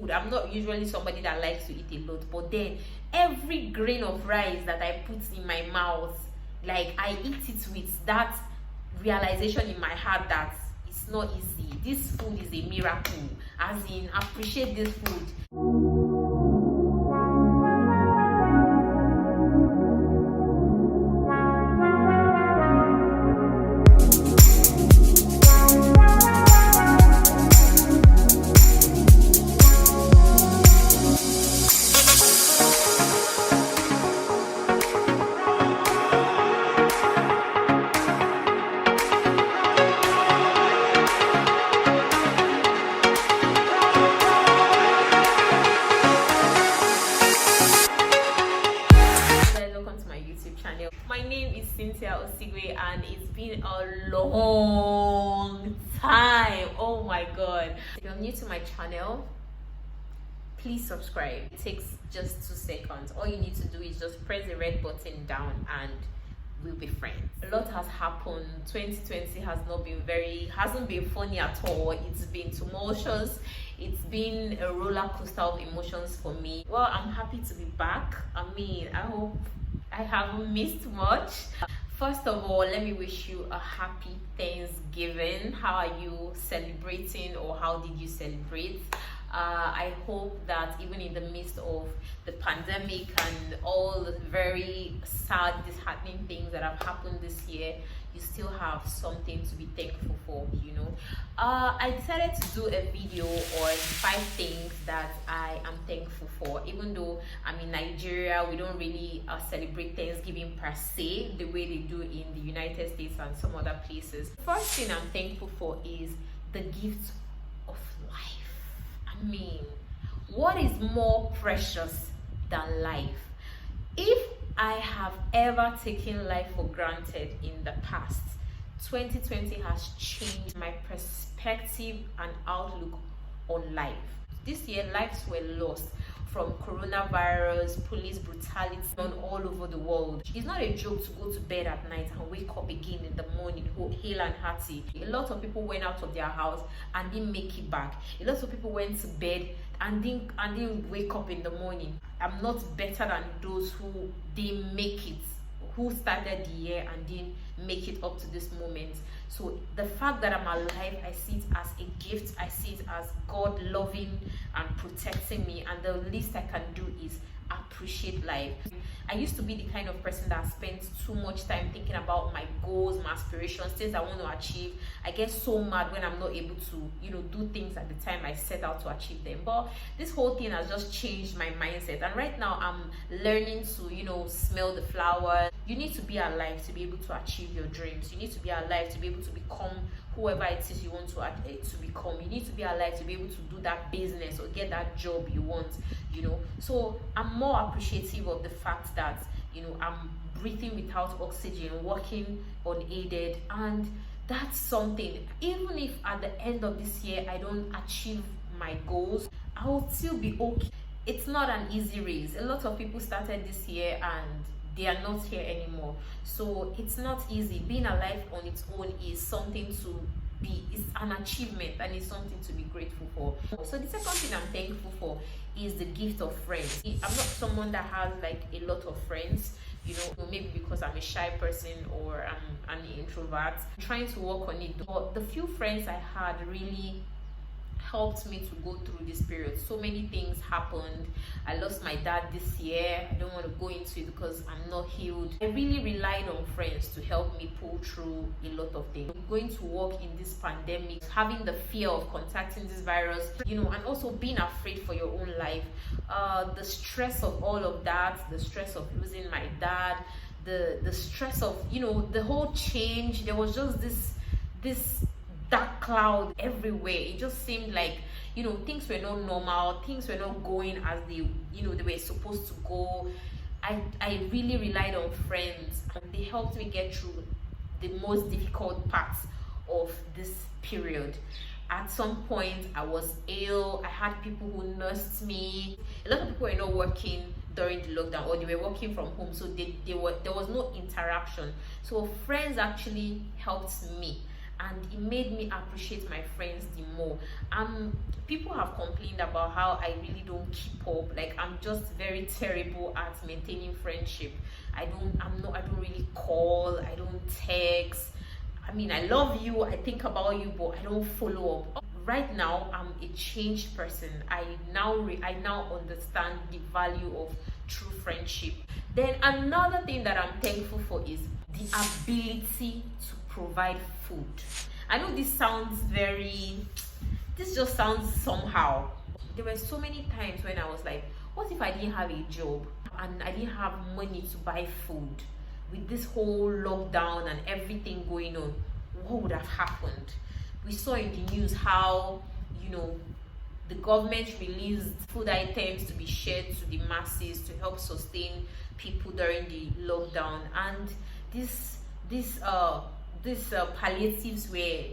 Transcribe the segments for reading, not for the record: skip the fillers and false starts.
food. I'm not usually somebody that likes to eat a lot, but then every grain of rice that I put in my mouth, like I eat it with that realization in my heart that it's not easy. This food is a miracle, as in appreciate this food. My name is Cynthia Osigwe, and it's been a long time. Oh my god. If you're new to my channel, please subscribe. It takes just 2 seconds. All you need to do is just press the red button down and we'll be friends. A lot has happened. 2020 hasn't been funny at all. It's been tumultuous. It's been a roller coaster of emotions for me. Well, I'm happy to be back. I hope I haven't missed much. First of all, let me wish you a happy Thanksgiving. How are you celebrating, or how did you celebrate? I hope that even in the midst of the pandemic and all the very sad, disheartening things that have happened this year, you still have something to be thankful for, you know. I decided to do a video on 5 things that I am thankful for. Even though I'm in Nigeria, we don't really celebrate Thanksgiving per se the way they do in the United States and some other places. The first thing I'm thankful for is the gift of life. What is more precious than life? If I have ever taken life for granted in the past, 2020 has changed my perspective and outlook on life. This year, lives were lost from coronavirus, police brutality done all over the world. It's not a joke to go to bed at night and wake up again in the morning hale and hearty. A lot of people went out of their house and didn't make it back. A lot of people went to bed and didn't wake up in the morning. I'm not better than those who didn't make it, who started the year and didn't make it up to this moment. So the fact that I'm alive, I see it as a gift. I see it as God loving and protecting me, and the least I can do is appreciate life. I used to be the kind of person that spent too much time thinking about my goals, my aspirations, things I want to achieve. I get so mad when I'm not able to, do things at the time I set out to achieve them. But this whole thing has just changed my mindset, and right now I'm learning to, smell the flowers. You need to be alive to be able to achieve your dreams. You need to be alive to be able to become whoever it is you want to become. You need to be alive to be able to do that business or get that job you want, So I'm more appreciative of the fact that, I'm breathing without oxygen, working unaided, and that's something. Even if at the end of this year I don't achieve my goals, I will still be okay. It's not an easy race. A lot of people started this year and they are not here anymore, so it's not easy. Being alive on its own is something it's an achievement, and it's something to be grateful for. So the second thing I'm thankful for is the gift of friends. I'm not someone that has like a lot of friends, maybe because I'm a shy person or I'm an introvert. I'm trying to work on it, but the few friends I had really helped me to go through this period. So many things happened. I lost my dad this year. I don't want to go into it because I'm not healed. I really relied on friends to help me pull through a lot of things. Going to work in this pandemic, having the fear of contacting this virus, and also being afraid for your own life. The stress of all of that, the stress of losing my dad, the stress of, the whole change. There was just this dark cloud everywhere. It just seemed like things were not normal, things were not going as they were supposed to go. I really relied on friends, and they helped me get through the most difficult parts of this period. At some point I was ill. I had people who nursed me. A lot of people were not working during the lockdown, or they were working from home, so there was no interaction. So friends actually helped me. and it made me appreciate my friends the more. People have complained about how I really don't keep up, like I'm just very terrible at maintaining friendship. I don't really call, I don't text. I mean, I love you, I think about you, but I don't follow up. Right now, I'm a changed person. I now understand the value of true friendship. Then another thing that I'm thankful for is the ability to provide food. I know this just sounds somehow. There were so many times when I was like, what if I didn't have a job and I didn't have money to buy food? With this whole lockdown and everything going on, what would have happened? We saw in the news how, the government released food items to be shared to the masses to help sustain people during the lockdown, and these palliatives were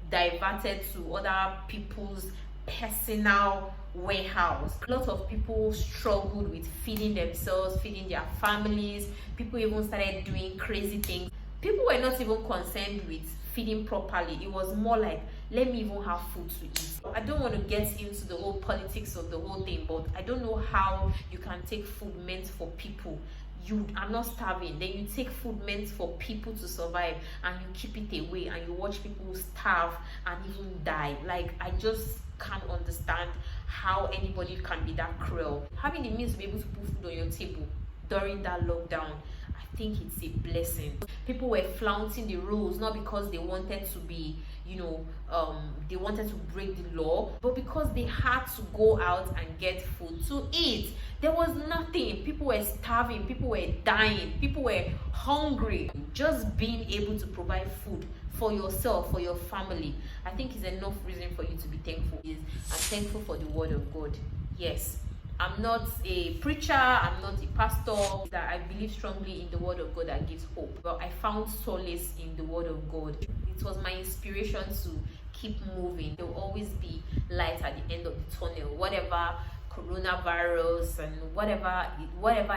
diverted to other people's personal warehouse. A lot of people struggled with feeding themselves, feeding their families. People even started doing crazy things. People were not even concerned with feeding properly. It was more like, let me even have food to eat. I don't want to get into the whole politics of the whole thing, but I don't know how you can take food meant for people. You are not starving, then you take food meant for people to survive and you keep it away, and you watch people starve and even die. Like, I just can't understand how anybody can be that cruel. Having the means to be able to put food on your table during that lockdown, I think it's a blessing. People were flouting the rules, not because they wanted to be, they wanted to break the law, but because they had to go out and get food to eat. There was nothing. People were starving, people were dying, people were hungry. Just being able to provide food for yourself, for your family, I think is enough reason for you to be thankful. I'm thankful for the word of God. Yes, I'm not a preacher, I'm not a pastor, that I believe strongly in the word of God that gives hope. But I found solace in the word of God. It was my inspiration to keep moving. There will always be light at the end of the tunnel. Whatever coronavirus and whatever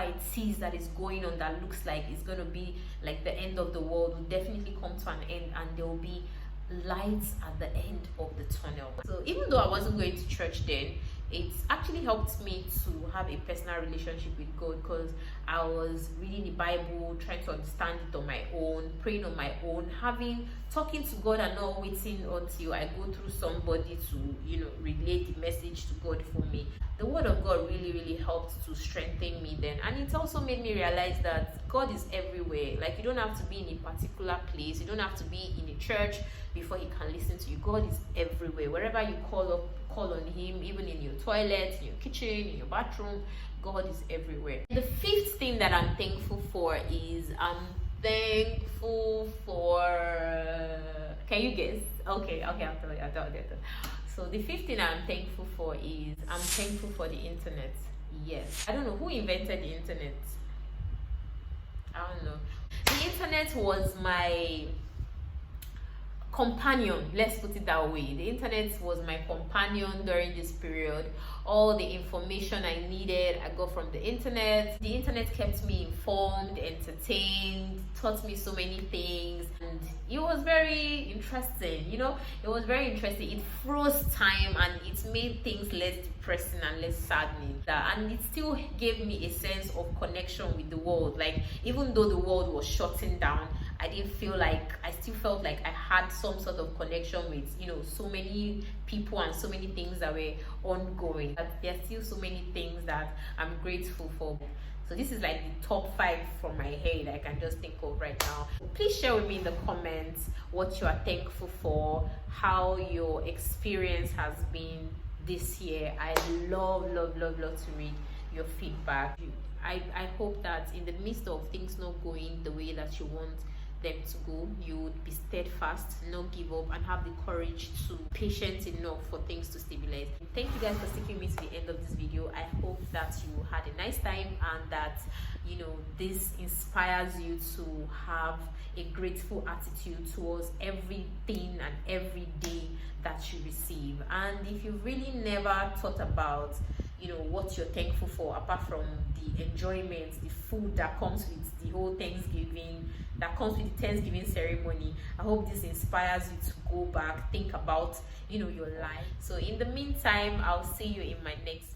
it is that is going on that looks like it's going to be like the end of the world will definitely come to an end, and there will be lights at the end of the tunnel. So even though I wasn't going to church then, it's actually helped me to have a personal relationship with God, because I was reading the Bible, trying to understand it on my own, praying on my own, talking to God, and not waiting until I go through somebody to relate the message to God for me. The word of God really, really helped to strengthen me then, and it also made me realize that God is everywhere. Like, you don't have to be in a particular place, you don't have to be in a church before He can listen to you. God is everywhere. Wherever you call on Him, even in your toilet, in your kitchen, in your bathroom, God is everywhere. The fifth thing that I'm thankful for is I'm thankful for, can you guess? Okay, I'll tell you. So the fifth thing I'm thankful for is I'm thankful for the internet. Yes, I don't know who invented the internet. I don't know. The internet was my companion, let's put it that way. The internet was my companion during this period. All the information I needed, I got from the internet. The internet kept me informed, entertained, taught me so many things, and it was very interesting. It was very interesting. It froze time and it made things less depressing and less saddening. And it still gave me a sense of connection with the world. Like, even though the world was shutting down, I still felt like I had some sort of connection with, so many people and so many things that were ongoing. There are still so many things that I'm grateful for. So this is like the top 5 from my head I can just think of right now. Please share with me in the comments what you are thankful for, how your experience has been this year. I love to read your feedback. I hope that in the midst of things not going the way that you want them to go, you would be steadfast, not give up, and have the courage to patient enough for things to stabilize. Thank you guys for sticking with me to the end of this video. I hope that you had a nice time and that this inspires you to have a grateful attitude towards everything and every day that you receive. And if you've really never thought about what you're thankful for, apart from the enjoyment, the food that comes with the whole Thanksgiving, that comes with the Thanksgiving ceremony. I hope this inspires you to go back, think about your life. So in the meantime, I'll see you in my next